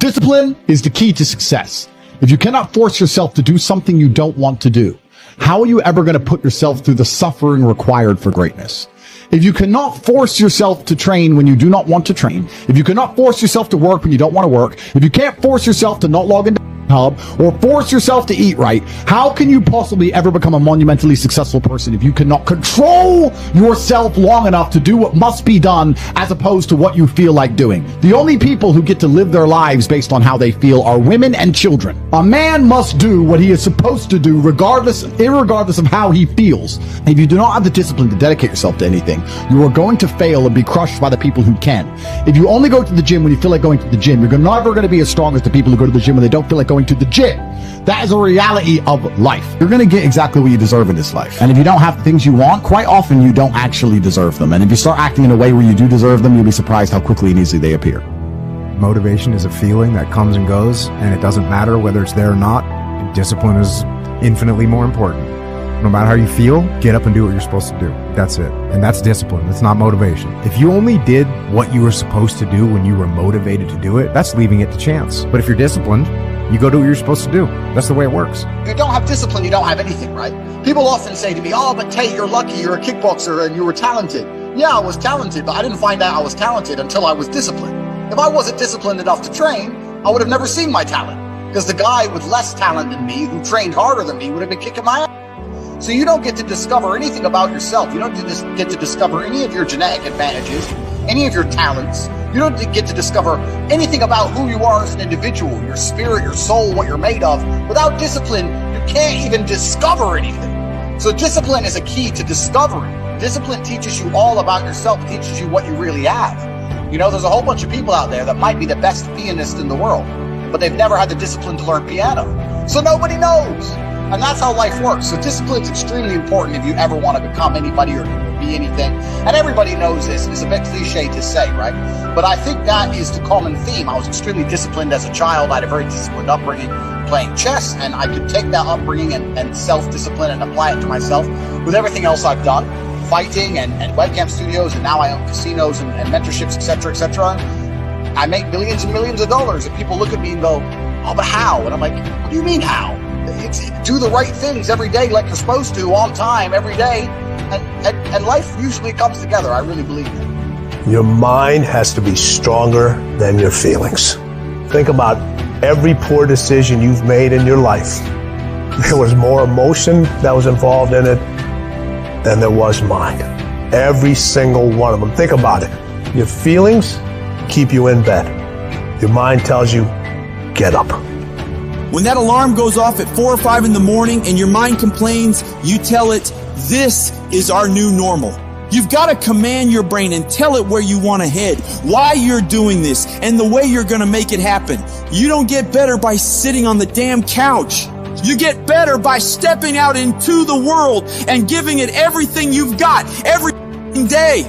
Discipline is the key to success. If you cannot force yourself to do something you don't want to do, how are you ever going to put yourself through the suffering required for greatness? If you cannot force yourself to train when you do not want to train, if you cannot force yourself to work when you don't want to work, if you can't force yourself to not log into Hub or force yourself to eat right, how can you possibly ever become a monumentally successful person if you cannot control yourself long enough to do what must be done as opposed to what you feel like doing? The only people who get to live their lives based on how they feel are women and children. A man must do what he is supposed to do irregardless of how he feels. If you do not have the discipline to dedicate yourself to anything, you are going to fail and be crushed by the people who can. If you only go to the gym when you feel like going to the gym, you're never going to be as strong as the people who go to the gym when they don't feel like going to the gym. That is a reality of life. You're going to get exactly what you deserve in this life. And if you don't have the things you want, quite often you don't actually deserve them. And if you start acting in a way where you do deserve them, you'll be surprised how quickly and easily they appear. Motivation is a feeling that comes and goes, and it doesn't matter whether it's there or not. Discipline is infinitely more important. No matter how you feel, get up and do what you're supposed to do. That's it. And that's discipline. It's not motivation. If you only did what you were supposed to do when you were motivated to do it, that's leaving it to chance. But if you're disciplined, you go do what you're supposed to do. That's the way it works. If you don't have discipline, you don't have anything, right? People often say to me, oh, but Tate, you're lucky, you're a kickboxer and you were talented. Yeah, I was talented, but I didn't find out I was talented until I was disciplined. If I wasn't disciplined enough to train, I would have never seen my talent. Because the guy with less talent than me, who trained harder than me, would have been kicking my ass. So you don't get to discover anything about yourself. You don't get to discover any of your genetic advantages, any of your talents. You don't get to discover anything about who you are as an individual, your spirit, your soul, what you're made of. Without discipline, you can't even discover anything. So discipline is a key to discovery. Discipline teaches you all about yourself, teaches you what you really have. You know, there's a whole bunch of people out there that might be the best pianist in the world, but they've never had the discipline to learn piano. So nobody knows. And that's how life works. So discipline is extremely important if you ever want to become anybody or be anything. And everybody knows this. It's a bit cliche to say, right? But I think that is the common theme. I was extremely disciplined as a child. I had a very disciplined upbringing playing chess, and I could take that upbringing and self-discipline and apply it to myself with everything else I've done, fighting and webcam studios, and now I own casinos and mentorships, etc., etc. I make millions and millions of dollars, and people look at me and go, oh, but how? And I'm like, what do you mean how? Do the right things every day like you're supposed to, on time, every day, and life usually comes together. I really believe that. Your mind has to be stronger than your feelings. Think about every poor decision you've made in your life. There was more emotion that was involved in it than there was mind. Every single one of them. Think about it. Your feelings keep you in bed. Your mind tells you, get up. When that alarm goes off at 4 or 5 in the morning and your mind complains, you tell it, this is our new normal. You've got to command your brain and tell it where you want to head, why you're doing this, and the way you're going to make it happen. You don't get better by sitting on the damn couch. You get better by stepping out into the world and giving it everything you've got every day.